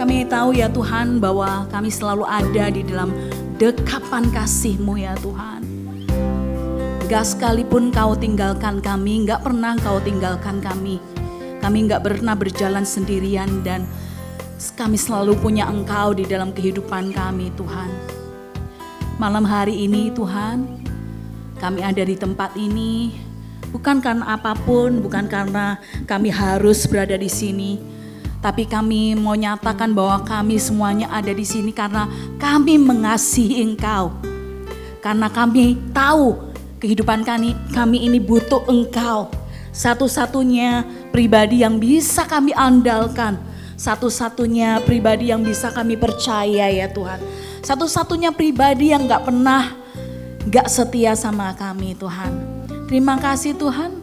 Kami tahu ya Tuhan bahwa kami selalu ada di dalam dekapan kasih-Mu ya Tuhan. Gak sekalipun Kau tinggalkan kami, gak pernah Kau tinggalkan kami. Kami gak pernah berjalan sendirian dan kami selalu punya Engkau di dalam kehidupan kami Tuhan. Malam hari ini Tuhan, kami ada di tempat ini bukan karena apapun, bukan karena kami harus berada di sini. Tapi kami mau nyatakan bahwa kami semuanya ada di sini karena kami mengasihi Engkau. Karena kami tahu kehidupan kami ini butuh Engkau. Satu-satunya pribadi yang bisa kami andalkan. Satu-satunya pribadi yang bisa kami percaya ya Tuhan. Satu-satunya pribadi yang gak setia sama kami Tuhan. Terima kasih Tuhan.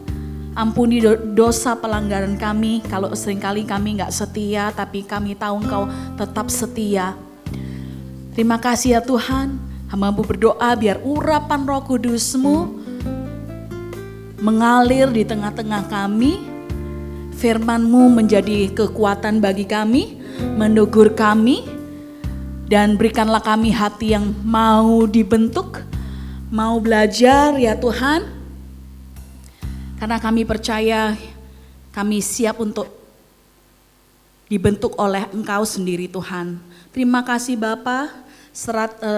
Ampuni dosa pelanggaran kami, kalau seringkali kami gak setia, tapi kami tahu Engkau tetap setia. Terima kasih ya Tuhan, hamba-Mu berdoa biar urapan Roh Kudus-Mu mengalir di tengah-tengah kami, firman-Mu menjadi kekuatan bagi kami, menegur kami, dan berikanlah kami hati yang mau dibentuk, mau belajar ya Tuhan. Karena kami percaya kami siap untuk dibentuk oleh Engkau sendiri Tuhan. Terima kasih Bapa,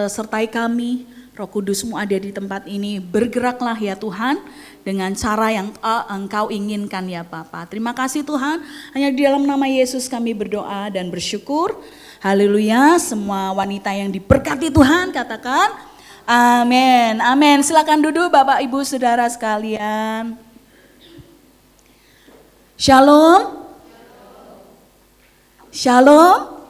sertai kami, Roh Kudus-Mu ada di tempat ini. Bergeraklah ya Tuhan dengan cara yang Engkau inginkan ya Bapa. Terima kasih Tuhan, hanya di dalam nama Yesus kami berdoa dan bersyukur. Haleluya, semua wanita yang diberkati Tuhan katakan amin. Amin. Silakan duduk Bapak Ibu Saudara sekalian. Shalom. Shalom.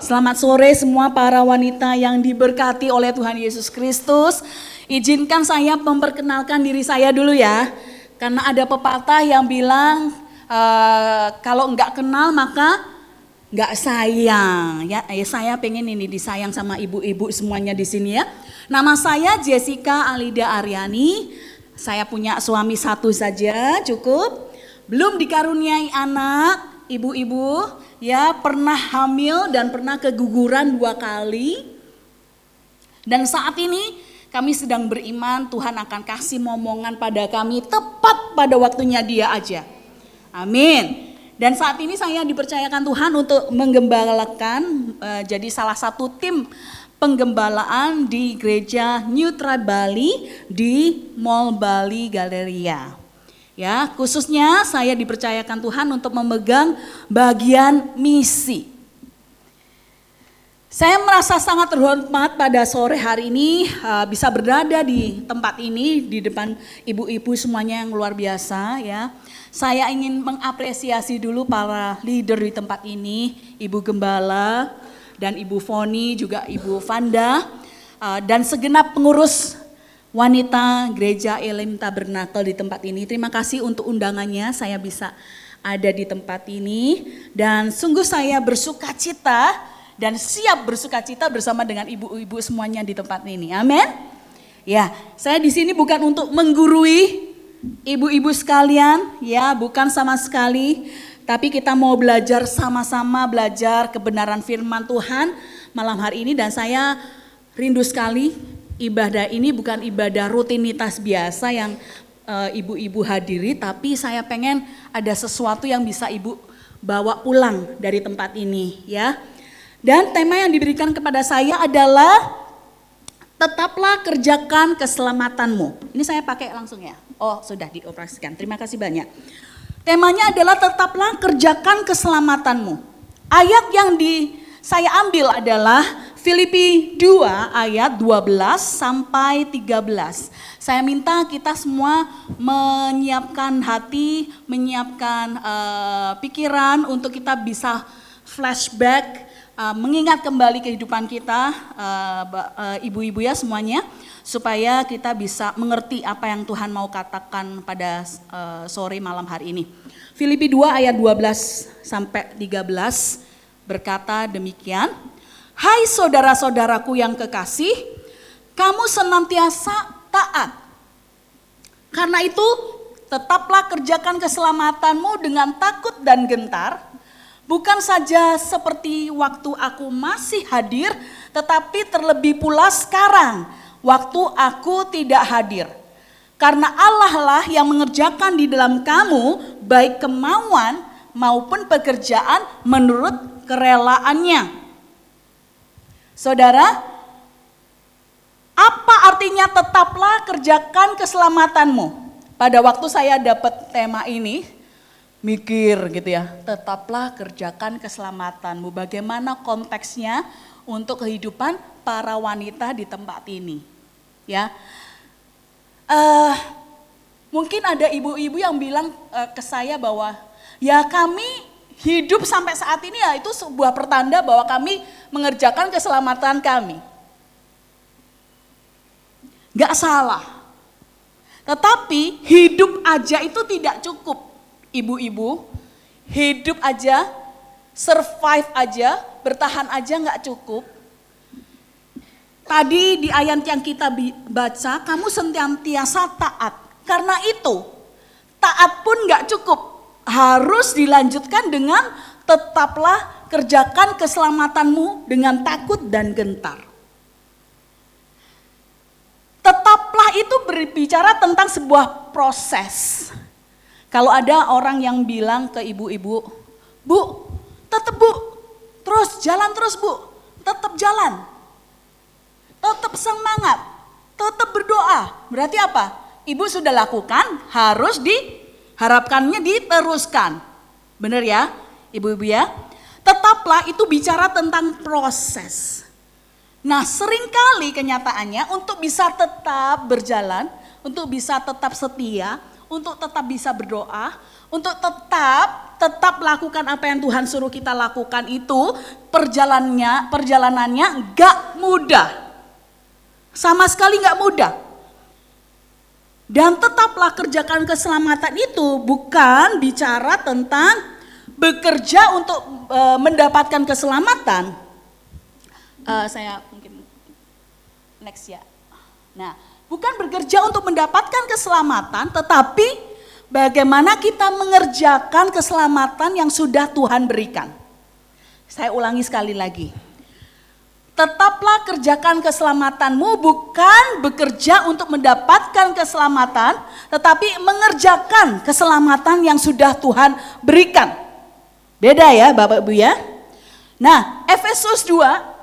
Selamat sore semua para wanita yang diberkati oleh Tuhan Yesus Kristus. Izinkan saya memperkenalkan diri saya dulu ya. Karena ada pepatah yang bilang kalau enggak kenal maka enggak sayang. Ya, saya pengen ini disayang sama ibu-ibu semuanya di sini ya. Nama saya Jessica Alida Aryani. Saya punya suami satu saja cukup. Belum dikaruniai anak, ibu-ibu ya pernah hamil dan pernah keguguran 2 kali. Dan saat ini kami sedang beriman Tuhan akan kasih momongan pada kami tepat pada waktunya Dia aja. Amin. Dan saat ini saya dipercayakan Tuhan untuk menggembalakan jadi salah satu tim penggembalaan di gereja New Tribe Bali di Mall Bali Galleria. Ya, khususnya saya dipercayakan Tuhan untuk memegang bagian misi. Saya merasa sangat terhormat pada sore hari ini bisa berada di tempat ini di depan ibu-ibu semuanya yang luar biasa ya. Saya ingin mengapresiasi dulu para leader di tempat ini, Ibu Gembala dan Ibu Foni juga Ibu Vanda dan segenap pengurus wanita gereja Elim Tabernakel di tempat ini. Terima kasih untuk undangannya, saya bisa ada di tempat ini. Dan sungguh saya bersuka cita dan siap bersuka cita bersama dengan ibu-ibu semuanya di tempat ini. Amin. Ya, saya di sini bukan untuk menggurui ibu-ibu sekalian, ya bukan sama sekali. Tapi kita mau belajar sama-sama, belajar kebenaran firman Tuhan malam hari ini. Dan saya rindu sekali ibadah ini bukan ibadah rutinitas biasa yang ibu-ibu hadiri, tapi saya pengen ada sesuatu yang bisa ibu bawa pulang dari tempat ini ya. Dan tema yang diberikan kepada saya adalah tetaplah kerjakan keselamatanmu. Ini saya pakai langsung ya. Oh sudah dioperasikan, terima kasih banyak. Temanya adalah tetaplah kerjakan keselamatanmu. Ayat yang saya ambil adalah Filipi 2 ayat 12 sampai 13. Saya minta kita semua menyiapkan hati, menyiapkan pikiran untuk kita bisa flashback, mengingat kembali kehidupan kita, ibu-ibu ya semuanya, supaya kita bisa mengerti apa yang Tuhan mau katakan pada sore malam hari ini. Filipi 2 ayat 12 sampai 13 berkata demikian. Hai saudara-saudaraku yang kekasih, kamu senantiasa taat. Karena itu tetaplah kerjakan keselamatanmu dengan takut dan gentar, Bukan saja seperti waktu aku masih hadir, tetapi terlebih pula sekarang, waktu aku tidak hadir. Karena Allah lah yang mengerjakan di dalam kamu, baik kemauan maupun pekerjaan menurut kerelaannya. Saudara, apa artinya tetaplah kerjakan keselamatanmu? Pada waktu saya dapat tema ini, mikir gitu ya, tetaplah kerjakan keselamatanmu. Bagaimana konteksnya untuk kehidupan para wanita di tempat ini? Ya, mungkin ada ibu-ibu yang bilang ke saya bahwa ya kami hidup sampai saat ini ya itu sebuah pertanda bahwa kami mengerjakan keselamatan kami. Gak salah, tetapi hidup aja itu tidak cukup. Ibu-ibu, hidup aja, survive aja, bertahan aja nggak cukup. Tadi di ayat yang kita baca, kamu senantiasa taat. Karena itu, taat pun nggak cukup. Harus dilanjutkan dengan tetaplah kerjakan keselamatanmu dengan takut dan gentar. Tetaplah itu berbicara tentang sebuah proses. Kalau ada orang yang bilang ke ibu-ibu, Bu, tetap Bu, terus jalan terus Bu, tetap jalan, tetap semangat, tetap berdoa. Berarti apa? Ibu sudah lakukan, harus diharapkannya diteruskan. Benar ya, ibu-ibu ya? Tetaplah itu bicara tentang proses. Nah, seringkali kenyataannya untuk bisa tetap berjalan, untuk bisa tetap setia, untuk tetap bisa berdoa, untuk tetap lakukan apa yang Tuhan suruh kita lakukan itu perjalanannya gak mudah. Sama sekali gak mudah. Dan tetaplah kerjakan keselamatan itu bukan bicara tentang bekerja untuk mendapatkan keselamatan. Saya mungkin next ya. Nah, bukan bekerja untuk mendapatkan keselamatan, tetapi bagaimana kita mengerjakan keselamatan yang sudah Tuhan berikan. Saya ulangi sekali lagi. Tetaplah kerjakan keselamatanmu, bukan bekerja untuk mendapatkan keselamatan, tetapi mengerjakan keselamatan yang sudah Tuhan berikan. Beda ya Bapak Ibu ya. Nah, Efesus 2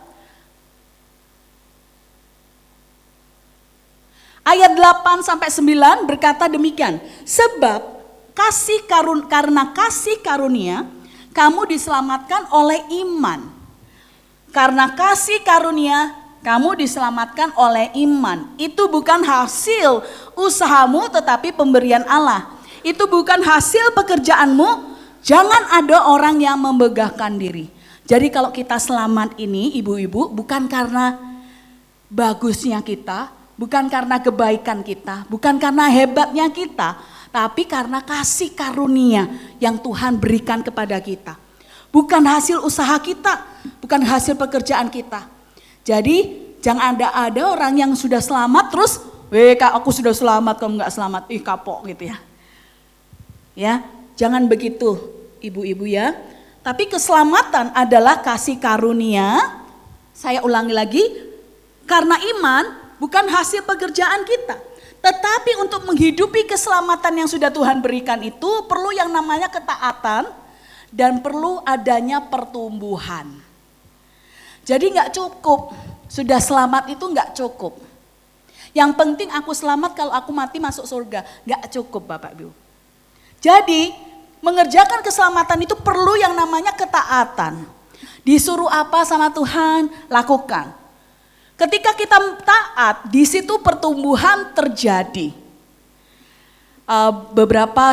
ayat 8-9 berkata demikian. Sebab karena kasih karunia kamu diselamatkan oleh iman. Karena kasih karunia kamu diselamatkan oleh iman. Itu bukan hasil usahamu tetapi pemberian Allah. Itu bukan hasil pekerjaanmu. Jangan ada orang yang membegahkan diri. Jadi kalau kita selamat ini ibu-ibu bukan karena bagusnya kita, bukan karena kebaikan kita, bukan karena hebatnya kita, tapi karena kasih karunia yang Tuhan berikan kepada kita. Bukan hasil usaha kita, bukan hasil pekerjaan kita. Jadi jangan ada orang yang sudah selamat terus, Kak aku sudah selamat, kamu gak selamat, kapok gitu ya. Ya, jangan begitu ibu-ibu ya. Tapi keselamatan adalah kasih karunia, saya ulangi lagi, karena iman bukan hasil pekerjaan kita. Tetapi untuk menghidupi keselamatan yang sudah Tuhan berikan itu perlu yang namanya ketaatan dan perlu adanya pertumbuhan. Jadi gak cukup, sudah selamat itu gak cukup. Yang penting aku selamat kalau aku mati masuk surga, gak cukup Bapak Ibu. Jadi mengerjakan keselamatan itu perlu yang namanya ketaatan. Disuruh apa sama Tuhan, lakukan. Ketika kita taat, di situ pertumbuhan terjadi.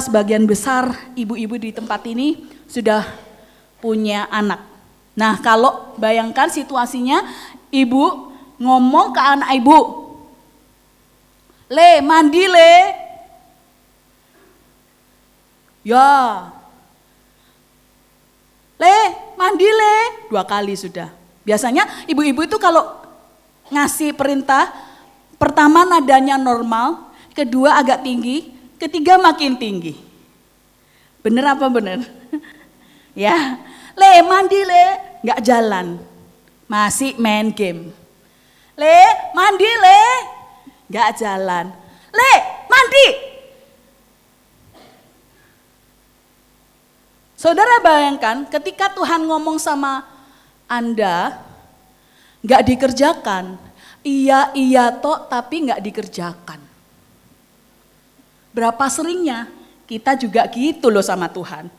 Sebagian besar ibu-ibu di tempat ini sudah punya anak. Nah, kalau bayangkan situasinya, ibu ngomong ke anak ibu, "Le, mandi le." Ya. "Le, mandi le." 2 kali sudah. Biasanya ibu-ibu itu kalau ngasih perintah, pertama nadanya normal, kedua agak tinggi, ketiga makin tinggi. Bener apa bener? Ya, Le, mandi le, nggak jalan, masih main game. Le, mandi le, nggak jalan. Le, mandi. Saudara bayangkan ketika Tuhan ngomong sama Anda, nggak dikerjakan. Iya tok tapi nggak dikerjakan. Berapa seringnya kita juga gitu loh sama Tuhan.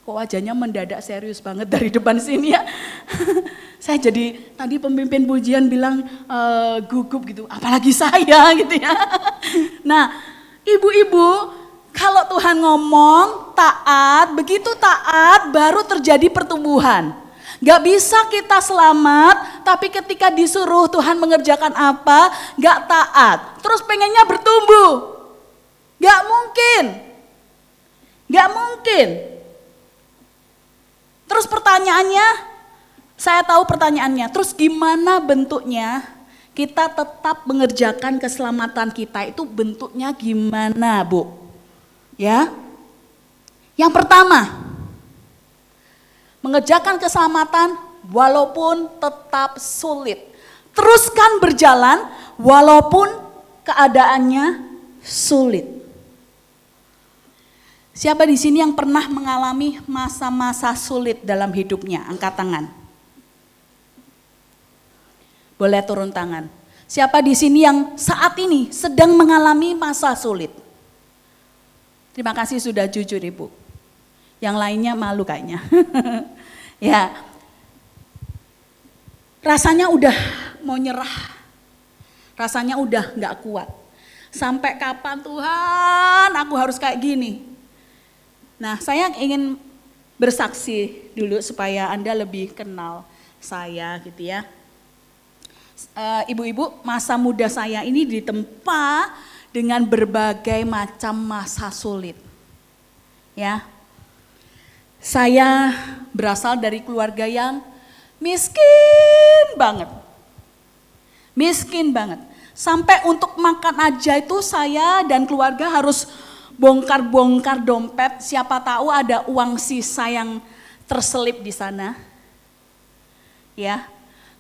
Kok wajahnya mendadak serius banget dari depan sini ya. Saya jadi tadi pemimpin pujian bilang gugup gitu, apalagi saya gitu ya. Nah, ibu-ibu, kalau Tuhan ngomong taat, begitu taat baru terjadi pertumbuhan. Gak bisa kita selamat, tapi ketika disuruh Tuhan mengerjakan apa, gak taat. Terus pengennya bertumbuh. Gak mungkin. Gak mungkin. Terus pertanyaannya, saya tahu pertanyaannya, terus gimana bentuknya kita tetap mengerjakan keselamatan kita itu bentuknya gimana, Bu? Ya. Yang pertama, mengerjakan keselamatan walaupun tetap sulit. Teruskan berjalan walaupun keadaannya sulit. Siapa di sini yang pernah mengalami masa-masa sulit dalam hidupnya? Angkat tangan. Boleh turun tangan. Siapa di sini yang saat ini sedang mengalami masa sulit? Terima kasih sudah jujur Ibu. Yang lainnya malu kayaknya. Ya. Rasanya udah mau nyerah. Rasanya udah gak kuat. Sampai kapan Tuhan aku harus kayak gini? Nah, saya ingin bersaksi dulu supaya Anda lebih kenal saya gitu ya. Ibu-ibu, masa muda saya ini ditempa dengan berbagai macam masa sulit. Ya. Saya berasal dari keluarga yang miskin banget. Miskin banget. Sampai untuk makan aja itu saya dan keluarga harus bongkar-bongkar dompet. Siapa tahu ada uang sisa yang terselip di sana. Ya.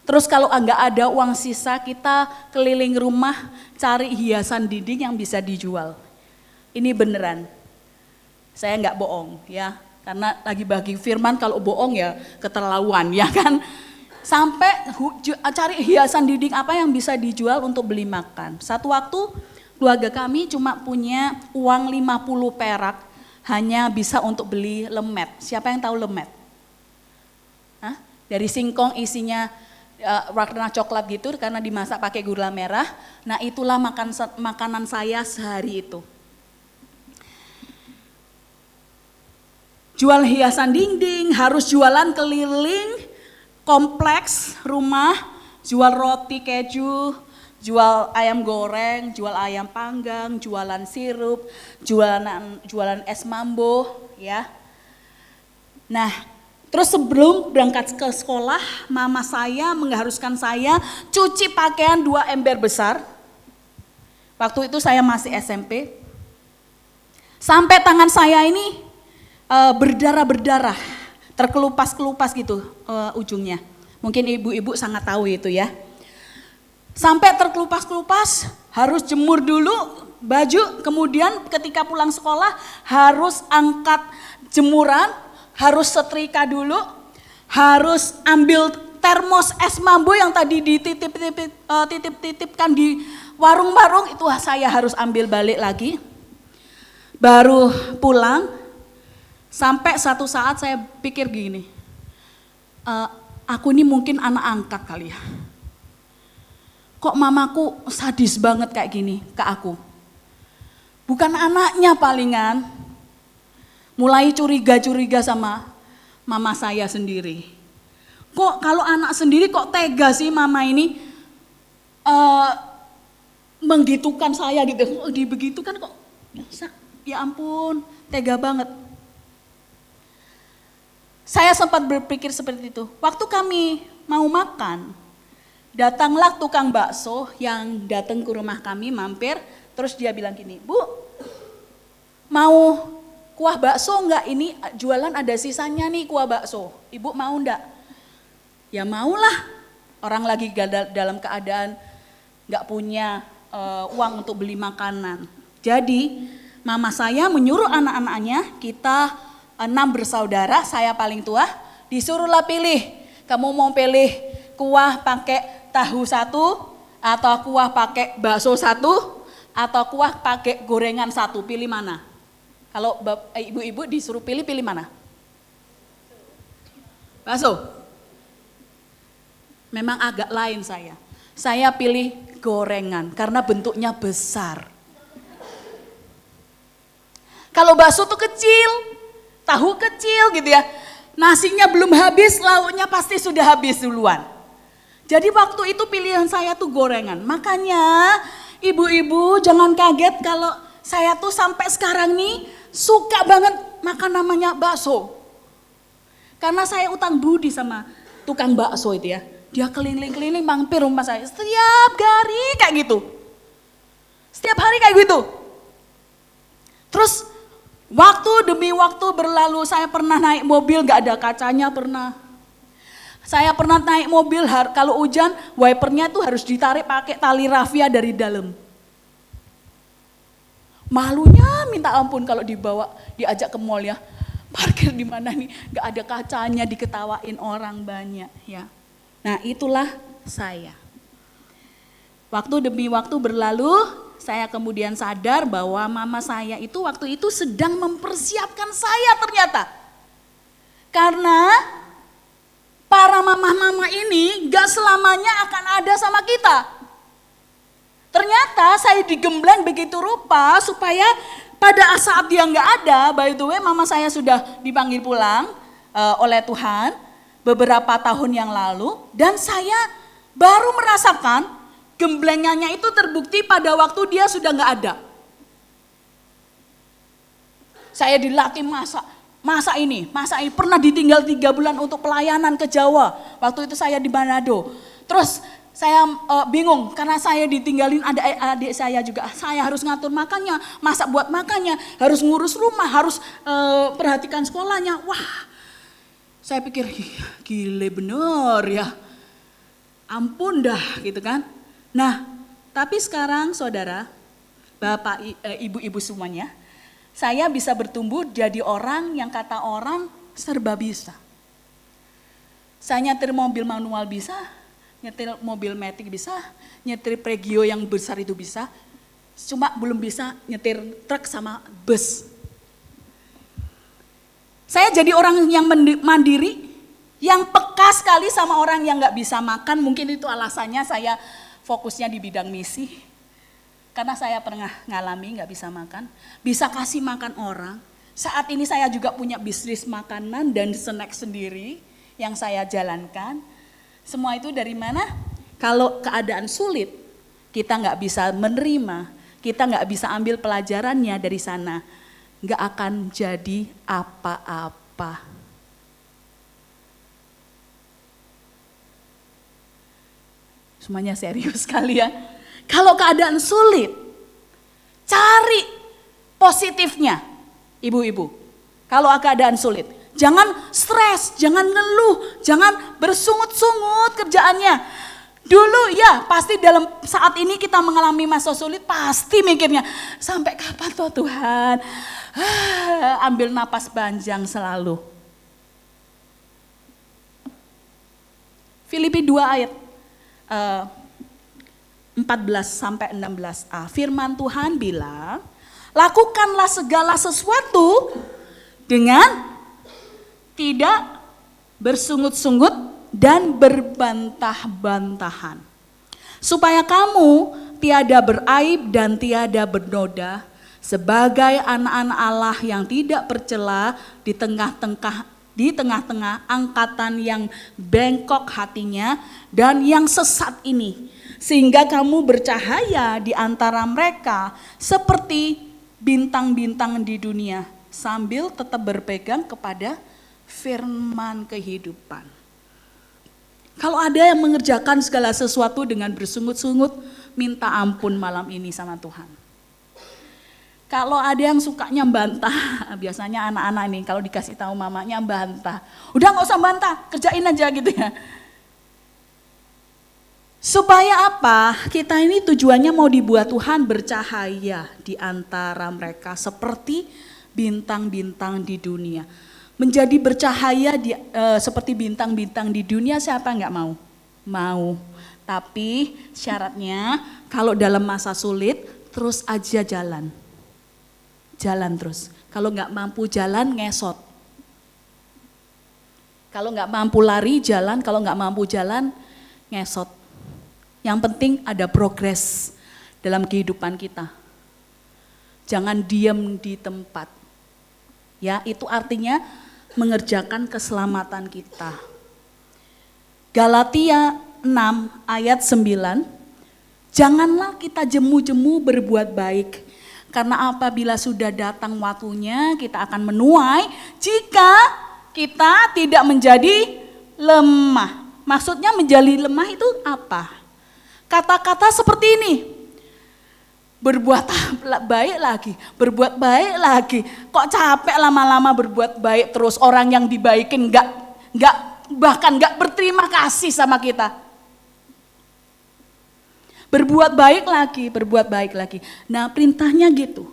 Terus kalau enggak ada uang sisa, kita keliling rumah cari hiasan dinding yang bisa dijual. Ini beneran. Saya enggak bohong ya. Karena lagi bagi firman kalau bohong ya keterlaluan ya kan. Sampai cari hiasan dinding apa yang bisa dijual untuk beli makan. Satu waktu keluarga kami cuma punya uang 50 perak hanya bisa untuk beli lemet. Siapa yang tahu lemet? Hah? Dari singkong isinya warna coklat gitu karena dimasak pakai gula merah. Nah itulah makanan saya sehari itu. Jual hiasan dinding, harus jualan keliling kompleks rumah, jual roti keju, jual ayam goreng, jual ayam panggang, jualan sirup, jualan es mambo ya. Nah, terus sebelum berangkat ke sekolah, mama saya mengharuskan saya cuci pakaian 2 ember besar. Waktu itu saya masih SMP. Sampai tangan saya ini berdarah-berdarah, terkelupas-kelupas gitu ujungnya. Mungkin ibu-ibu sangat tahu itu ya. Sampai terkelupas-kelupas, harus jemur dulu baju, kemudian ketika pulang sekolah harus angkat jemuran, harus setrika dulu, harus ambil termos es mambo yang tadi dititip-titipkan di warung-warung, itu saya harus ambil balik lagi. Baru pulang. Sampai satu saat saya pikir gini, aku ini mungkin anak angkat kali ya. Kok mamaku sadis banget kayak gini ke aku. Bukan anaknya palingan. Mulai curiga-curiga sama mama saya sendiri. Kok kalau anak sendiri kok tega sih mama ini menggitukan saya gitu. Dibegitukan kok, ya ampun tega banget. Saya sempat berpikir seperti itu. Waktu kami mau makan, datanglah tukang bakso yang datang ke rumah kami mampir, terus dia bilang gini, "Bu, mau kuah bakso enggak, ini jualan ada sisanya nih kuah bakso. Ibu mau enggak? Ya maulah, orang lagi dalam keadaan enggak punya uang untuk beli makanan. Jadi mama saya menyuruh anak-anaknya, kita 6 bersaudara, saya paling tua, disuruhlah pilih. Kamu mau pilih kuah pakai tahu 1, atau kuah pakai bakso 1, atau kuah pakai gorengan 1, pilih mana? Kalau ibu-ibu disuruh pilih mana? Bakso. Memang agak lain saya. Saya pilih gorengan karena bentuknya besar. Kalau bakso tuh kecil, tahu kecil gitu ya. Nasinya belum habis, lauknya pasti sudah habis duluan. Jadi waktu itu pilihan saya tuh gorengan. Makanya ibu-ibu jangan kaget kalau saya tuh sampai sekarang nih suka banget makan namanya bakso. Karena saya utang budi sama tukang bakso itu ya. Dia keliling-keliling mampir rumah saya setiap hari kayak gitu. Setiap hari kayak gitu. Terus waktu demi waktu berlalu, saya pernah naik mobil gak ada kacanya pernah. Saya pernah naik mobil kalau hujan wipernya tuh harus ditarik pakai tali rafia dari dalam. Malunya minta ampun kalau diajak ke mall ya. Parkir di mana nih? Gak ada kacanya, diketawain orang banyak ya. Nah itulah saya. Waktu demi waktu berlalu, saya kemudian sadar bahwa mama saya itu waktu itu sedang mempersiapkan saya ternyata. Karena para mama-mama ini gak selamanya akan ada sama kita. Ternyata saya digembleng begitu rupa supaya pada saat dia gak ada, by the way mama saya sudah dipanggil pulang oleh Tuhan beberapa tahun yang lalu. Dan saya baru merasakan gemblengannya itu terbukti pada waktu dia sudah gak ada. Saya dilatih masa ini pernah ditinggal 3 bulan untuk pelayanan ke Jawa. Waktu itu saya di Manado. Terus saya bingung karena saya ditinggalin adik saya juga. Saya harus ngatur makannya, masak buat makannya, harus ngurus rumah, harus perhatikan sekolahnya. Wah, saya pikir gile bener ya. Ampun dah gitu kan. Nah, tapi sekarang saudara, bapak, ibu-ibu semuanya, saya bisa bertumbuh jadi orang yang kata orang serba bisa. Saya nyetir mobil manual bisa, nyetir mobil matic bisa, nyetir Pregio yang besar itu bisa, cuma belum bisa nyetir truk sama bus. Saya jadi orang yang mandiri, yang peka sekali sama orang yang gak bisa makan. Mungkin itu alasannya saya fokusnya di bidang misi. Karena saya pernah ngalami gak bisa makan, bisa kasih makan orang. Saat ini saya juga punya bisnis makanan dan snack sendiri yang saya jalankan. Semua itu dari mana? Kalau keadaan sulit, kita gak bisa menerima, kita gak bisa ambil pelajarannya dari sana, gak akan jadi apa-apa. Semuanya serius sekali ya. Kalau keadaan sulit, cari positifnya, ibu-ibu. Kalau keadaan sulit, jangan stres, jangan ngeluh, jangan bersungut-sungut kerjaannya. Dulu ya pasti dalam saat ini kita mengalami masa sulit, pasti mikirnya sampai kapan tuh Tuhan. Ambil napas panjang selalu. Filipi 2 ayat 14-16a, firman Tuhan bilang, lakukanlah segala sesuatu dengan tidak bersungut-sungut dan berbantah-bantahan, supaya kamu tiada beraib dan tiada bernoda, sebagai anak-anak Allah yang tidak bercela di tengah-tengah angkatan yang bengkok hatinya dan yang sesat ini, sehingga kamu bercahaya di antara mereka seperti bintang-bintang di dunia, sambil tetap berpegang kepada firman kehidupan. Kalau ada yang mengerjakan segala sesuatu dengan bersungut-sungut, minta ampun malam ini sama Tuhan. Kalau ada yang sukanya bantah, biasanya anak-anak ini kalau dikasih tahu mamanya bantah. Udah nggak usah bantah, kerjain aja gitu ya. Supaya apa? Kita ini tujuannya mau dibuat Tuhan bercahaya di antara mereka seperti bintang-bintang di dunia. Menjadi bercahaya seperti bintang-bintang di dunia, siapa nggak mau? Mau. Tapi syaratnya kalau dalam masa sulit terus aja jalan. Jalan terus. Kalau nggak mampu jalan, ngesot. Kalau nggak mampu lari, jalan. Kalau nggak mampu jalan, ngesot. Yang penting ada progres dalam kehidupan kita. Jangan diam di tempat. Ya, itu artinya mengerjakan keselamatan kita. Galatia 6 ayat 9. Janganlah kita jemu-jemu berbuat baik. Karena apabila sudah datang waktunya kita akan menuai jika kita tidak menjadi lemah. Maksudnya menjadi lemah itu apa? Kata-kata seperti ini. Berbuat baik lagi, berbuat baik lagi. Kok capek lama-lama berbuat baik terus, orang yang dibaikin bahkan nggak berterima kasih sama kita. Berbuat baik lagi. Nah, perintahnya gitu.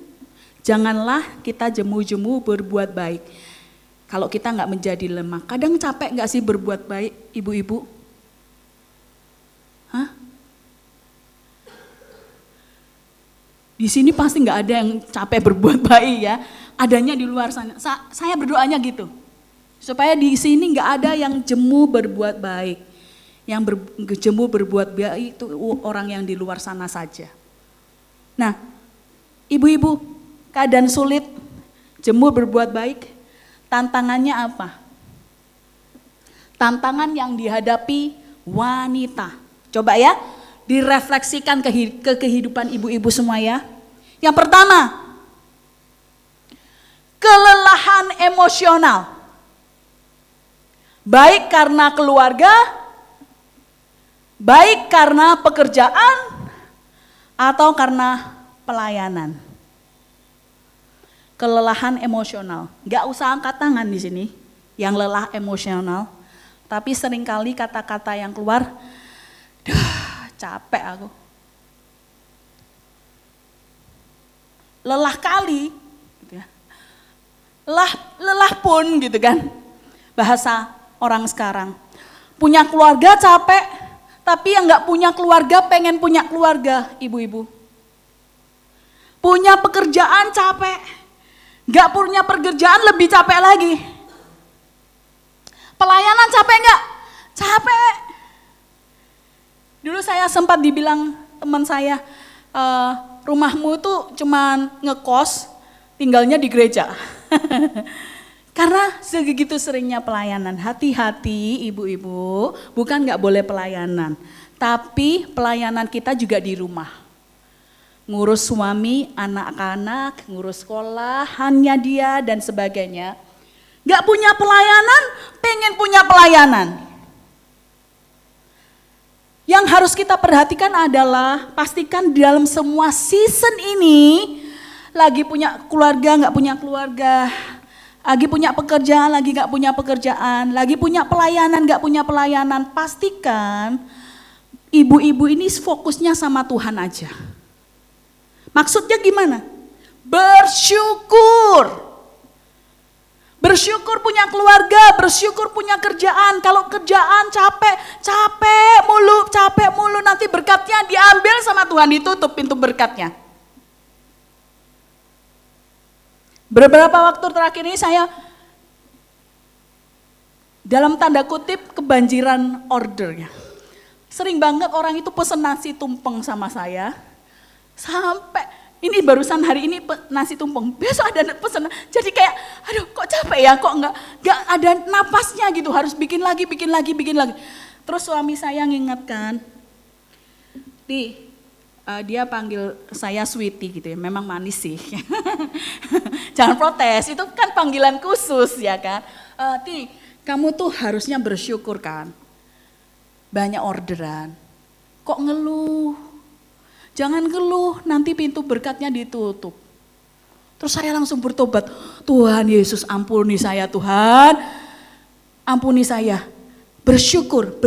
Janganlah kita jemu-jemu berbuat baik. Kalau kita nggak menjadi lemah. Kadang capek nggak sih berbuat baik, ibu-ibu? Hah? Di sini pasti nggak ada yang capek berbuat baik ya. Adanya di luar sana. Saya berdoanya gitu. Supaya di sini nggak ada yang jemu berbuat baik. Yang jemu berbuat baik itu orang yang di luar sana saja. Nah, ibu-ibu, keadaan sulit, jemu berbuat baik, tantangannya apa? Tantangan yang dihadapi wanita. Coba ya, direfleksikan ke kehidupan ibu-ibu semua ya. Yang pertama, kelelahan emosional. Baik karena keluarga, baik karena pekerjaan atau karena pelayanan. Kelelahan emosional. Gak usah angkat tangan di sini yang lelah emosional. Tapi seringkali kata-kata yang keluar, capek aku. Lelah kali, gitu ya. Lelah pun gitu kan. Bahasa orang sekarang. Punya keluarga capek. Tapi yang gak punya keluarga pengen punya keluarga, ibu-ibu. Punya pekerjaan capek, gak punya pekerjaan lebih capek lagi. Pelayanan capek gak? Capek. Dulu saya sempat dibilang teman saya, rumahmu tuh cuman ngekos, tinggalnya di gereja. Karena segitu seringnya pelayanan, hati-hati ibu-ibu, bukan gak boleh pelayanan. Tapi pelayanan kita juga di rumah. Ngurus suami, anak-anak, ngurus sekolah, hanya dia dan sebagainya. Gak punya pelayanan, pengen punya pelayanan. Yang harus kita perhatikan adalah pastikan di dalam semua season ini, lagi punya keluarga, gak punya keluarga, lagi punya pekerjaan, lagi gak punya pekerjaan, lagi punya pelayanan, gak punya pelayanan, pastikan ibu-ibu ini fokusnya sama Tuhan aja. Maksudnya gimana? Bersyukur. Bersyukur punya keluarga, bersyukur punya kerjaan. Kalau kerjaan capek mulu, nanti berkatnya diambil sama Tuhan, ditutup pintu berkatnya. Beberapa waktu terakhir ini saya dalam tanda kutip kebanjiran ordernya. Sering banget orang itu pesen nasi tumpeng sama saya. Sampai ini barusan hari ini nasi tumpeng, besok ada pesen. Jadi kayak aduh kok capek ya, kok enggak ada napasnya gitu, harus bikin lagi. Terus suami saya ngingatkan, dia panggil saya sweetie gitu ya, memang manis sih. Jangan protes, itu kan panggilan khusus ya kan. Kamu tuh harusnya bersyukur kan, banyak orderan. Kok ngeluh? Jangan ngeluh, nanti pintu berkatnya ditutup. Terus saya langsung bertobat, Tuhan Yesus ampuni saya Tuhan, ampuni saya. Bersyukur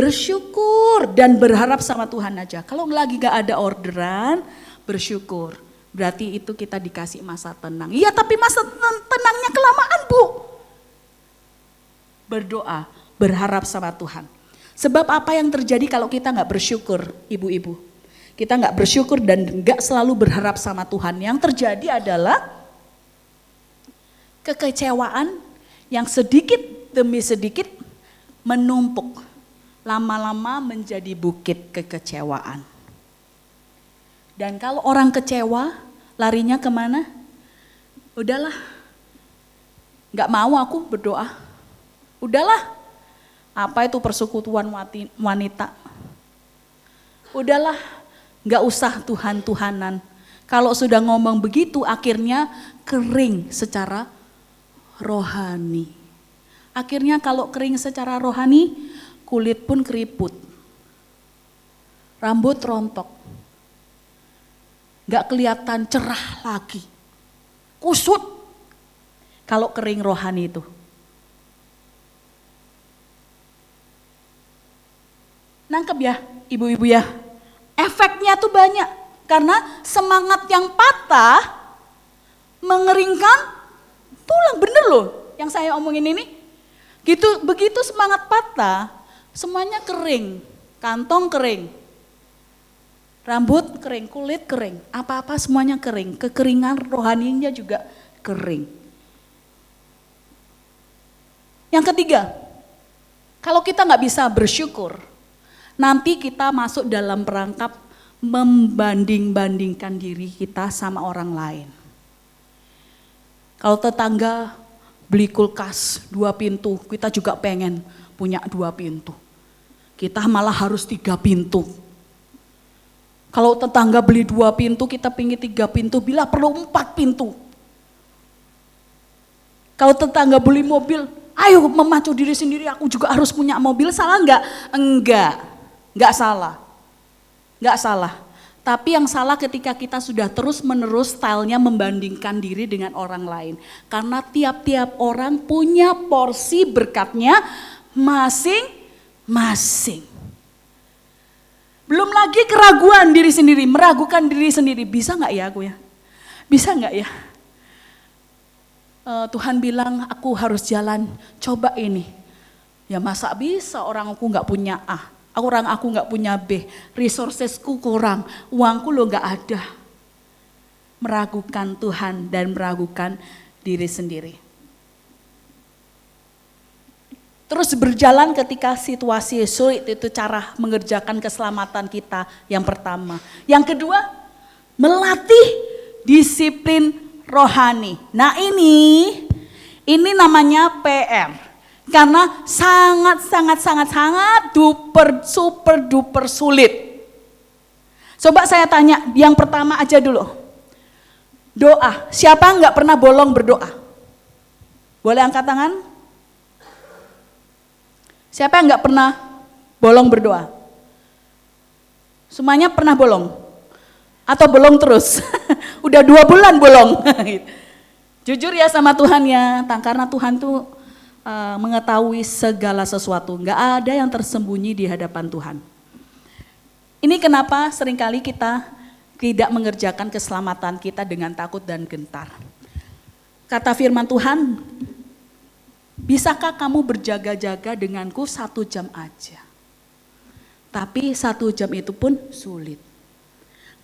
dan berharap sama Tuhan aja. Kalau lagi gak ada orderan, bersyukur. Berarti itu kita dikasih masa tenang. Iya tapi masa tenangnya kelamaan Bu. Berdoa, berharap sama Tuhan. Sebab apa yang terjadi kalau kita gak bersyukur ibu-ibu? Kita gak bersyukur dan gak selalu berharap sama Tuhan. Yang terjadi adalah kekecewaan yang sedikit demi sedikit menumpuk, lama-lama menjadi bukit kekecewaan. Dan kalau orang kecewa, larinya kemana? Udahlah, gak mau aku berdoa. Udahlah, apa itu persekutuan wanita? Udahlah, gak usah Tuhan-Tuhanan. Kalau sudah ngomong begitu, akhirnya kering secara rohani. Akhirnya kalau kering secara rohani, kulit pun keriput. Rambut rontok. Gak kelihatan cerah lagi. Kusut. Kalau kering rohani itu. Nangkep ya ibu-ibu ya. Efeknya tuh banyak. Karena semangat yang patah mengeringkan tulang, bener loh yang saya omongin ini. Begitu semangat patah, semuanya kering, kantong kering, rambut kering, kulit kering, apa-apa semuanya kering, kekeringan rohaninya juga kering. Yang ketiga, kalau kita nggak bisa bersyukur, nanti kita masuk dalam perangkap membanding-bandingkan diri kita sama orang lain. Kalau tetangga beli kulkas 2 pintu, kita juga pengen punya 2 pintu. Kita malah harus 3 pintu. Kalau tetangga beli 2 pintu, kita pengen 3 pintu, bila perlu 4 pintu. Kalau tetangga beli mobil, ayo memacu diri sendiri, aku juga harus punya mobil, salah enggak? Enggak salah. Enggak salah. Tapi yang salah ketika kita sudah terus-menerus stylenya membandingkan diri dengan orang lain. Karena tiap-tiap orang punya porsi berkatnya masing-masing. Belum lagi keraguan diri sendiri, meragukan diri sendiri. Bisa gak ya aku ya? Bisa gak ya? Tuhan bilang aku harus jalan, coba ini. Ya masa bisa orang aku gak punya A. Orang aku gak punya B, resourcesku kurang, uangku lo gak ada. Meragukan Tuhan dan meragukan diri sendiri. Terus berjalan ketika situasi sulit, itu cara mengerjakan keselamatan kita yang pertama. Yang kedua, melatih disiplin rohani. Nah ini namanya PR. Karena sangat super duper sulit. Coba saya tanya yang pertama aja dulu. Doa, siapa nggak pernah bolong berdoa? Boleh angkat tangan? Siapa yang nggak pernah bolong berdoa? Semuanya pernah bolong? Atau bolong terus? Udah 2 bulan bolong. Jujur ya sama Tuhan ya, karena Tuhan tuh mengetahui segala sesuatu, nggak ada yang tersembunyi di hadapan Tuhan. Ini kenapa seringkali kita tidak mengerjakan keselamatan kita dengan takut dan gentar. Kata firman Tuhan, bisakah kamu berjaga-jaga denganku 1 jam aja? Tapi 1 jam itu pun sulit.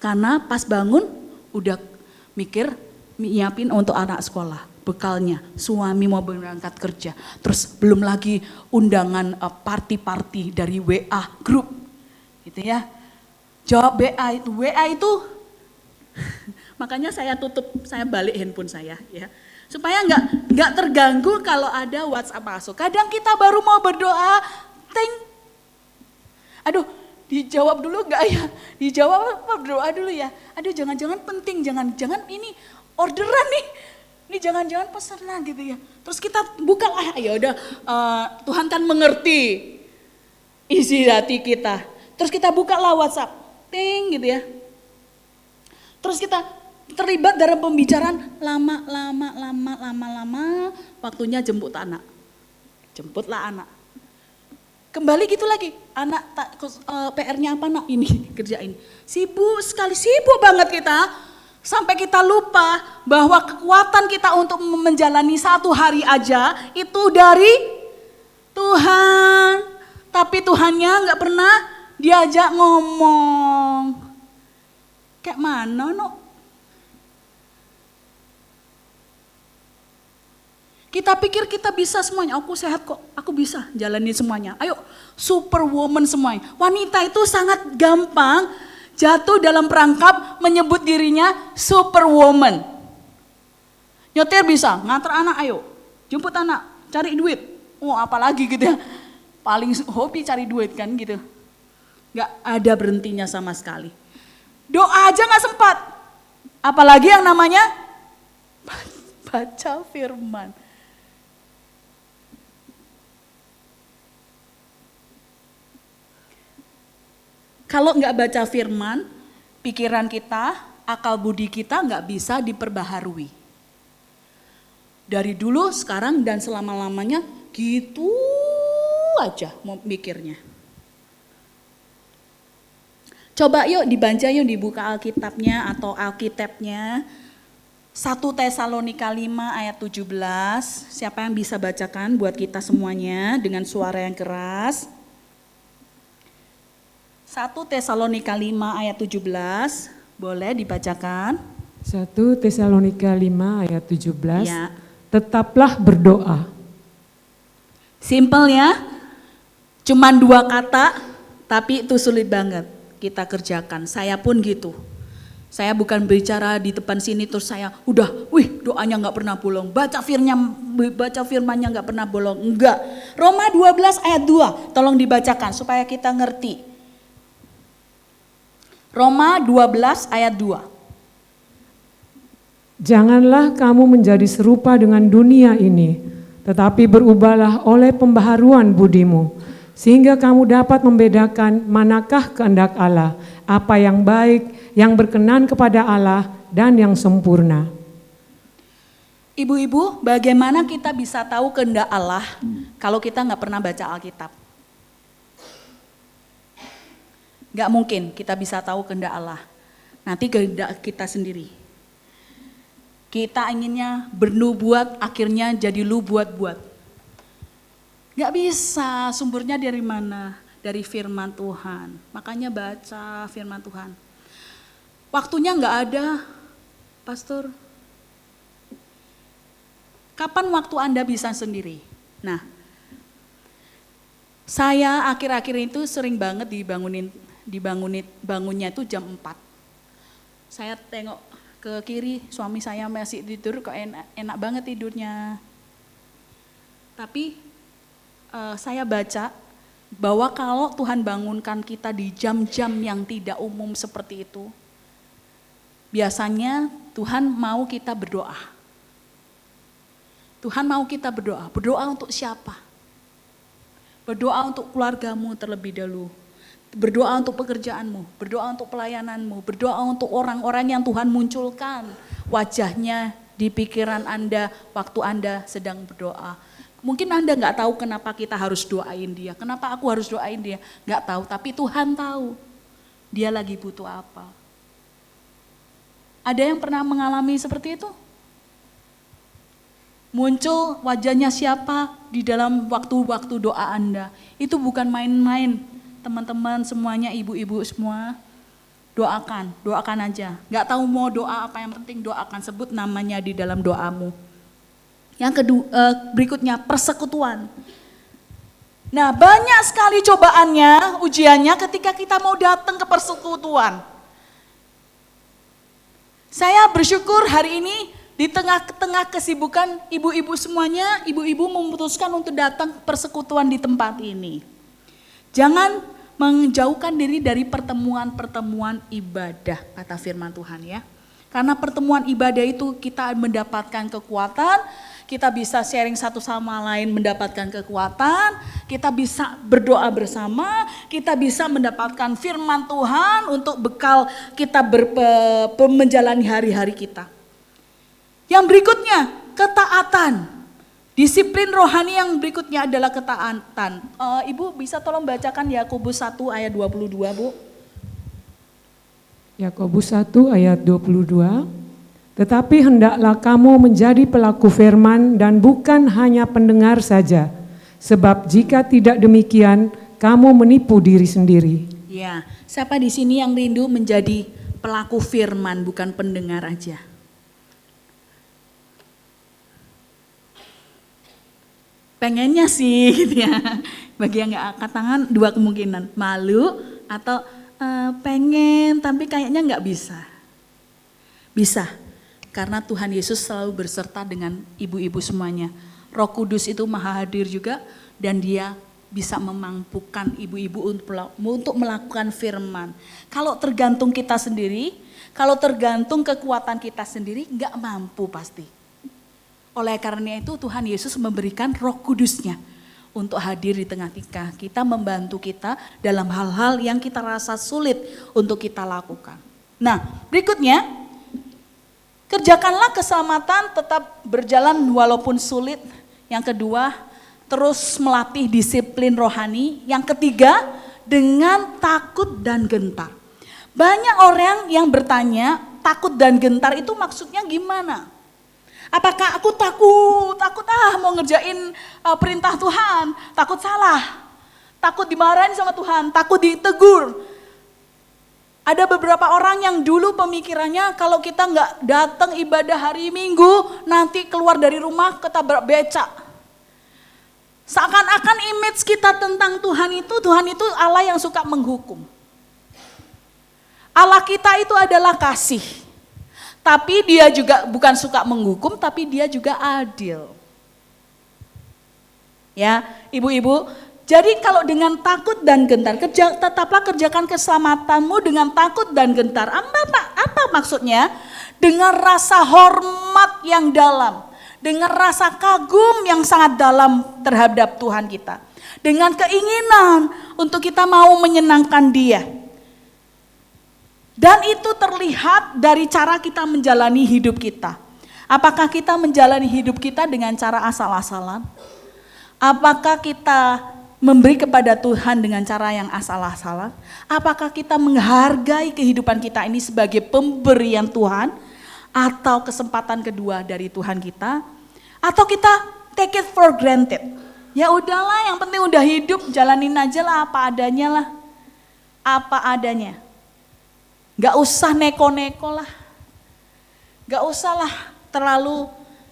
Karena pas bangun udah mikir nyiapin untuk anak sekolah. Bekalnya, suami mau berangkat kerja, terus belum lagi undangan party-party dari WA grup, gitu ya. Jawab WA itu, makanya saya balik handphone saya, ya, supaya nggak terganggu kalau ada WhatsApp masuk. Kadang kita baru mau berdoa, ting, aduh, dijawab dulu nggak ya? Dijawab apa berdoa dulu ya? Aduh, jangan-jangan penting, jangan ini orderan nih. Ini jangan-jangan pesanan gitu ya. Terus kita buka, ya udah Tuhan kan mengerti isi hati kita. Terus kita buka lah WhatsApp, ting gitu ya. Terus kita terlibat dalam pembicaraan lama, waktunya jemput anak. Jemputlah anak. Kembali gitu lagi, anak PR-nya apa nak? Ini kerjain. Sibuk sekali, sibuk banget kita. Sampai kita lupa bahwa kekuatan kita untuk menjalani satu hari aja itu dari Tuhan. Tapi Tuhannya nggak pernah diajak ngomong. Kayak mana no? Kita pikir kita bisa semuanya, aku sehat kok, aku bisa jalani semuanya. Ayo, superwoman semuanya. Wanita itu sangat gampang jatuh dalam perangkap menyebut dirinya superwoman. Nyetir bisa, nganter anak ayo, jemput anak, cari duit. Oh apalagi gitu ya, paling hobi cari duit kan gitu. Gak ada berhentinya sama sekali. Doa aja gak sempat, apalagi yang namanya baca firman. Kalau nggak baca firman, pikiran kita, akal budi kita nggak bisa diperbaharui. Dari dulu, sekarang, dan selama-lamanya gitu aja mau mikirnya. Coba yuk dibaca yuk, dibuka Alkitabnya atau Alkitabnya. 1 Tesalonika 5 ayat 17. Siapa yang bisa bacakan buat kita semuanya dengan suara yang keras? 1 Tesalonika 5 ayat 17, boleh dibacakan? 1 Tesalonika 5 ayat 17, ya. Tetaplah berdoa. Simpel ya, cuman 2 kata, tapi itu sulit banget kita kerjakan. Saya pun gitu, saya bukan bicara di depan sini terus saya doanya gak pernah bolong, baca firmannya gak pernah bolong, enggak. Roma 12 ayat 2, tolong dibacakan supaya kita ngerti. Roma 12 ayat 2. Janganlah kamu menjadi serupa dengan dunia ini, tetapi berubahlah oleh pembaharuan budimu, sehingga kamu dapat membedakan manakah kehendak Allah, apa yang baik, yang berkenan kepada Allah, dan yang sempurna. Ibu-ibu, bagaimana kita bisa tahu kehendak Allah kalau kita nggak pernah baca Alkitab? Gak mungkin kita bisa tahu kehendak Allah. Nanti kehendak kita sendiri. Kita inginnya bernubuat, akhirnya jadi lu buat-buat. Gak bisa, sumbernya dari mana? Dari firman Tuhan. Makanya baca firman Tuhan. Waktunya gak ada, Pastor. Kapan waktu Anda bisa sendiri? Nah, saya akhir-akhir itu sering banget bangunnya itu jam 4. Saya tengok ke kiri, suami saya masih tidur, kok enak banget tidurnya. Tapi saya baca bahwa kalau Tuhan bangunkan kita di jam-jam yang tidak umum seperti itu, biasanya Tuhan mau kita berdoa. Tuhan mau kita berdoa. Berdoa untuk siapa? Berdoa untuk keluargamu terlebih dahulu. Berdoa untuk pekerjaanmu, berdoa untuk pelayananmu, berdoa untuk orang-orang yang Tuhan munculkan wajahnya di pikiran Anda waktu Anda sedang berdoa. Mungkin Anda gak tahu kenapa kita harus doain dia, kenapa aku harus doain dia, gak tahu, tapi Tuhan tahu dia lagi butuh apa. Ada yang pernah mengalami seperti itu? Muncul wajahnya siapa di dalam waktu-waktu doa Anda, itu bukan main-main. Teman-teman semuanya, ibu-ibu semua, doakan aja. Gak tahu mau doa apa, yang penting doakan, sebut namanya di dalam doamu. Yang kedua, berikutnya persekutuan. Nah, banyak sekali cobaannya, ujiannya ketika kita mau datang ke persekutuan. Saya bersyukur hari ini di tengah-tengah kesibukan ibu-ibu semuanya, ibu-ibu memutuskan untuk datang ke persekutuan di tempat ini. Jangan menjauhkan diri dari pertemuan-pertemuan ibadah, kata firman Tuhan ya. Karena pertemuan ibadah itu kita mendapatkan kekuatan, kita bisa sharing satu sama lain mendapatkan kekuatan, kita bisa berdoa bersama, kita bisa mendapatkan firman Tuhan untuk bekal kita menjalani hari-hari kita. Yang berikutnya, ketaatan. Disiplin rohani yang berikutnya adalah ketaatan. Ibu bisa tolong bacakan Yakobus 1 ayat 22, Bu. Yakobus 1 ayat 22. Tetapi hendaklah kamu menjadi pelaku firman dan bukan hanya pendengar saja. Sebab jika tidak demikian, kamu menipu diri sendiri. Ya, siapa di sini yang rindu menjadi pelaku firman bukan pendengar aja? Pengennya sih gitu ya. Bagi yang gak angkat tangan, dua kemungkinan. Malu atau pengen tapi kayaknya gak bisa. Bisa, karena Tuhan Yesus selalu berserta dengan ibu-ibu semuanya. Roh Kudus itu maha hadir juga dan dia bisa memampukan ibu-ibu untuk melakukan firman. Kalau tergantung kita sendiri, kalau tergantung kekuatan kita sendiri gak mampu pasti. Oleh karena itu Tuhan Yesus memberikan Roh Kudus-Nya untuk hadir di tengah kita, membantu kita dalam hal-hal yang kita rasa sulit untuk kita lakukan. Nah, berikutnya, kerjakanlah keselamatan tetap berjalan walaupun sulit. Yang kedua, terus melatih disiplin rohani. Yang ketiga, dengan takut dan gentar. Banyak orang yang bertanya, takut dan gentar itu maksudnya gimana? Apakah aku takut mau ngerjain perintah Tuhan, takut salah, takut dimarahin sama Tuhan, takut ditegur. Ada beberapa orang yang dulu pemikirannya kalau kita nggak datang ibadah hari Minggu, nanti keluar dari rumah ketabrak becak. Seakan-akan image kita tentang Tuhan itu Allah yang suka menghukum. Allah kita itu adalah kasih. Tapi dia juga bukan suka menghukum, tapi dia juga adil. Ya, ibu-ibu, jadi kalau dengan takut dan gentar, tetaplah kerjakan keselamatanmu dengan takut dan gentar. Apa maksudnya? Dengan rasa hormat yang dalam, dengan rasa kagum yang sangat dalam terhadap Tuhan kita. Dengan keinginan untuk kita mau menyenangkan Dia. Dan itu terlihat dari cara kita menjalani hidup kita. Apakah kita menjalani hidup kita dengan cara asal-asalan? Apakah kita memberi kepada Tuhan dengan cara yang asal-asalan? Apakah kita menghargai kehidupan kita ini sebagai pemberian Tuhan? Atau kesempatan kedua dari Tuhan kita? Atau kita take it for granted? Ya udahlah, yang penting udah hidup, jalanin aja lah apa adanya lah. Apa adanya. Gak usah neko-neko lah. Gak usah lah terlalu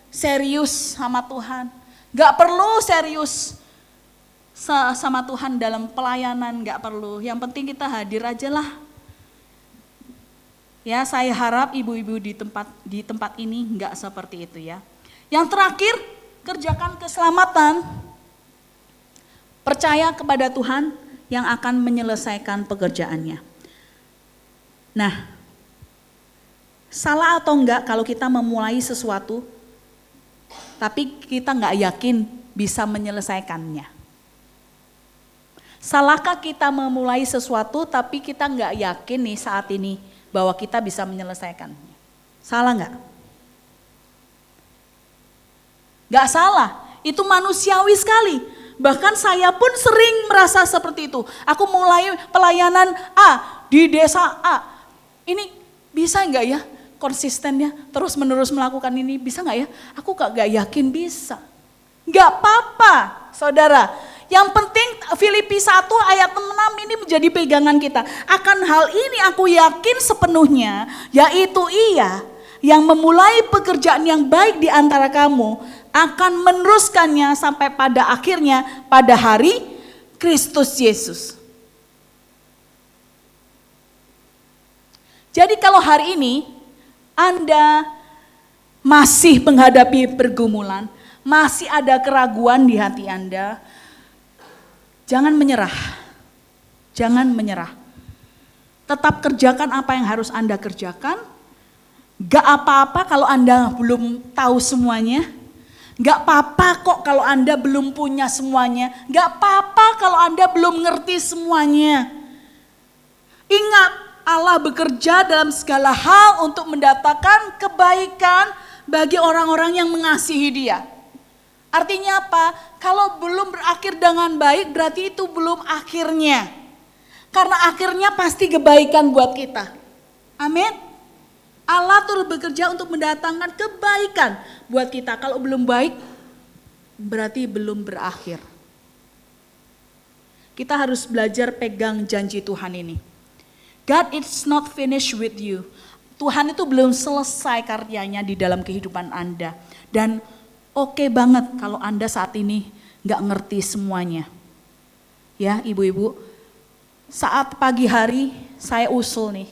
serius sama Tuhan. Gak perlu serius sama Tuhan dalam pelayanan, gak perlu. Yang penting kita hadir aja lah. Ya, saya harap ibu-ibu di tempat ini gak seperti itu ya. Yang terakhir, kerjakan keselamatan. Percaya kepada Tuhan yang akan menyelesaikan pekerjaannya. Nah, salah atau enggak kalau kita memulai sesuatu, tapi kita enggak yakin bisa menyelesaikannya? Salahkah kita memulai sesuatu tapi kita enggak yakin nih saat ini bahwa kita bisa menyelesaikannya? Salah enggak? Enggak salah, itu manusiawi sekali. Bahkan saya pun sering merasa seperti itu. Aku mulai pelayanan A di desa A. Ini bisa enggak ya konsistennya terus menerus melakukan ini, bisa enggak ya? Aku gak yakin bisa. Enggak apa-apa saudara. Yang penting Filipi 1 ayat 6 ini menjadi pegangan kita. Akan hal ini aku yakin sepenuhnya, yaitu Ia yang memulai pekerjaan yang baik di antara kamu akan meneruskannya sampai pada akhirnya pada hari Kristus Yesus. Jadi kalau hari ini Anda masih menghadapi pergumulan, masih ada keraguan di hati Anda, jangan menyerah. Jangan menyerah. Tetap kerjakan apa yang harus Anda kerjakan. Gak apa-apa kalau Anda belum tahu semuanya. Gak apa-apa kok kalau Anda belum punya semuanya. Gak apa-apa kalau Anda belum ngerti semuanya. Ingat, Allah bekerja dalam segala hal untuk mendatangkan kebaikan bagi orang-orang yang mengasihi Dia. Artinya apa? Kalau belum berakhir dengan baik berarti itu belum akhirnya. Karena akhirnya pasti kebaikan buat kita. Amin. Allah turut bekerja untuk mendatangkan kebaikan buat kita. Kalau belum baik berarti belum berakhir. Kita harus belajar pegang janji Tuhan ini. God is not finished with you. Tuhan itu belum selesai karyanya di dalam kehidupan Anda. Dan oke banget kalau Anda saat ini gak ngerti semuanya. Ya ibu-ibu, saat pagi hari saya usul nih.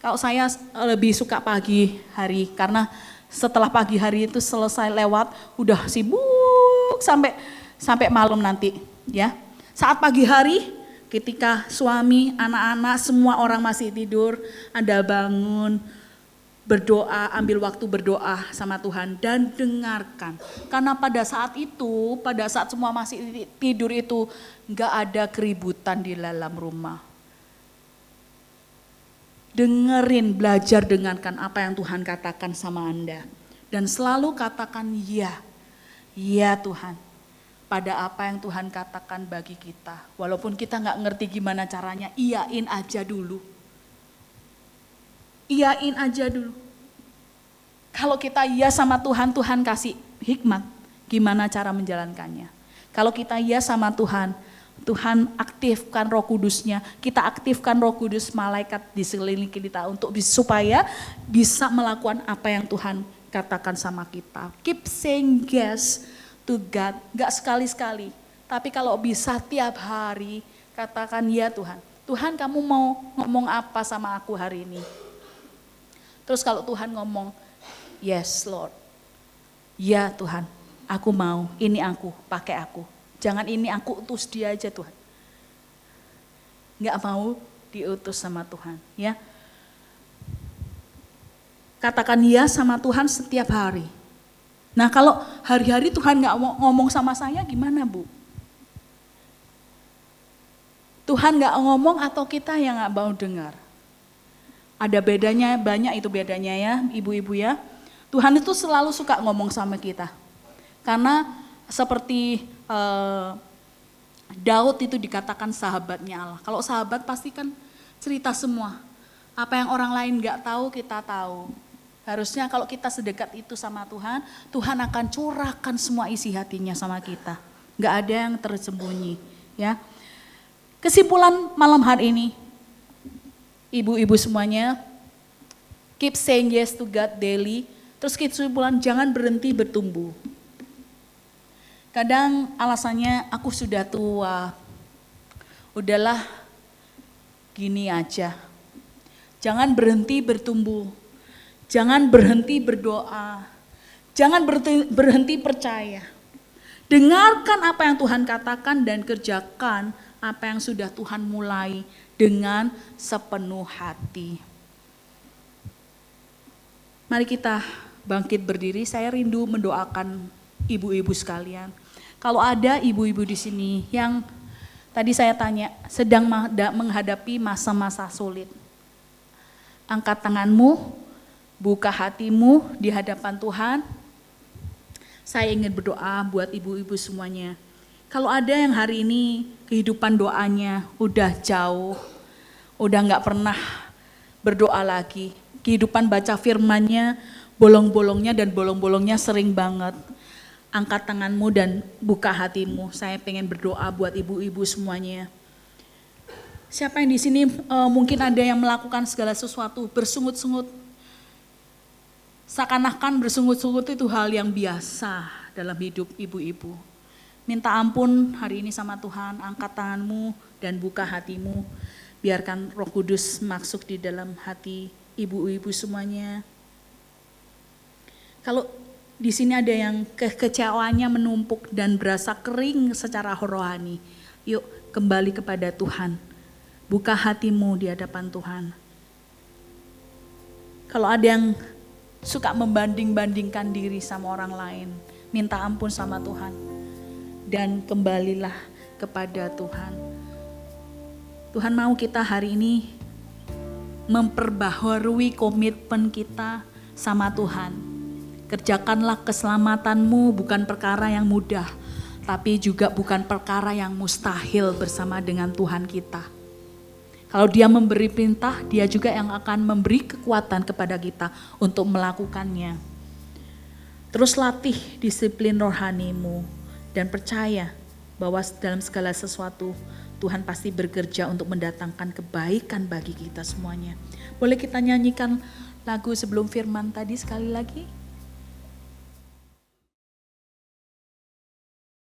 Kalau saya lebih suka pagi hari karena setelah pagi hari itu selesai lewat udah sibuk sampai malam nanti ya. Saat pagi hari ketika suami, anak-anak, semua orang masih tidur, Anda bangun, berdoa, ambil waktu berdoa sama Tuhan dan dengarkan. Karena pada saat semua masih tidur itu gak ada keributan di dalam rumah. Dengerin, belajar dengarkan apa yang Tuhan katakan sama Anda. Dan selalu katakan ya Tuhan. Pada apa yang Tuhan katakan bagi kita. Walaupun kita gak ngerti gimana caranya, iyain aja dulu. Iyain aja dulu. Kalau kita iya sama Tuhan, Tuhan kasih hikmat gimana cara menjalankannya. Kalau kita iya sama Tuhan, Tuhan aktifkan Roh Kudusnya, kita aktifkan Roh Kudus, malaikat di sekeliling kita supaya bisa melakukan apa yang Tuhan katakan sama kita. Keep saying yes to God, gak sekali-sekali, tapi kalau bisa tiap hari katakan ya Tuhan. Tuhan, kamu mau ngomong apa sama aku hari ini? Terus kalau Tuhan ngomong, yes Lord, ya Tuhan, aku mau, ini aku, pakai aku. Jangan ini aku utus dia aja Tuhan. Gak mau diutus sama Tuhan ya. Katakan ya sama Tuhan setiap hari. Nah kalau hari-hari Tuhan gak ngomong sama saya gimana Bu? Tuhan gak ngomong atau kita yang gak mau dengar? Ada bedanya, banyak itu bedanya ya ibu-ibu ya. Tuhan itu selalu suka ngomong sama kita. Karena seperti Daud itu dikatakan sahabatnya Allah. Kalau sahabat pasti kan cerita semua. Apa yang orang lain gak tahu kita tahu. Harusnya kalau kita sedekat itu sama Tuhan, Tuhan akan curahkan semua isi hatinya sama kita. Gak ada yang tersembunyi. Ya. Kesimpulan malam hari ini, ibu-ibu semuanya, keep saying yes to God daily. Terus kesimpulan, jangan berhenti bertumbuh. Kadang alasannya aku sudah tua, udahlah gini aja. Jangan berhenti bertumbuh, jangan berhenti berdoa, jangan berhenti percaya. Dengarkan apa yang Tuhan katakan dan kerjakan apa yang sudah Tuhan mulai dengan sepenuh hati. Mari kita bangkit berdiri, saya rindu mendoakan ibu-ibu sekalian. Kalau ada ibu-ibu di sini yang tadi saya tanya sedang menghadapi masa-masa sulit. Angkat tanganmu, buka hatimu di hadapan Tuhan. Saya ingin berdoa buat ibu-ibu semuanya. Kalau ada yang hari ini kehidupan doanya udah jauh, udah gak pernah berdoa lagi. Kehidupan baca firman-Nya, bolong-bolongnya dan bolong-bolongnya sering banget. Angkat tanganmu dan buka hatimu. Saya pengen berdoa buat ibu-ibu semuanya. Siapa yang di sini mungkin ada yang melakukan segala sesuatu, bersungut-sungut. Seakan-akan bersungut-sungut itu hal yang biasa dalam hidup ibu-ibu. Minta ampun hari ini sama Tuhan, angkat tanganmu dan buka hatimu. Biarkan Roh Kudus masuk di dalam hati ibu-ibu semuanya. Kalau di sini ada yang kekecewaannya menumpuk dan berasa kering secara rohani. Yuk kembali kepada Tuhan. Buka hatimu di hadapan Tuhan. Kalau ada yang suka membanding-bandingkan diri sama orang lain, minta ampun sama Tuhan. Dan kembalilah kepada Tuhan. Tuhan mau kita hari ini memperbaharui komitmen kita sama Tuhan. Kerjakanlah keselamatanmu bukan perkara yang mudah, tapi juga bukan perkara yang mustahil bersama dengan Tuhan kita. Kalau Dia memberi perintah, Dia juga yang akan memberi kekuatan kepada kita untuk melakukannya. Terus latih disiplin rohanimu dan percaya bahwa dalam segala sesuatu Tuhan pasti bekerja untuk mendatangkan kebaikan bagi kita semuanya. Boleh kita nyanyikan lagu sebelum firman tadi sekali lagi?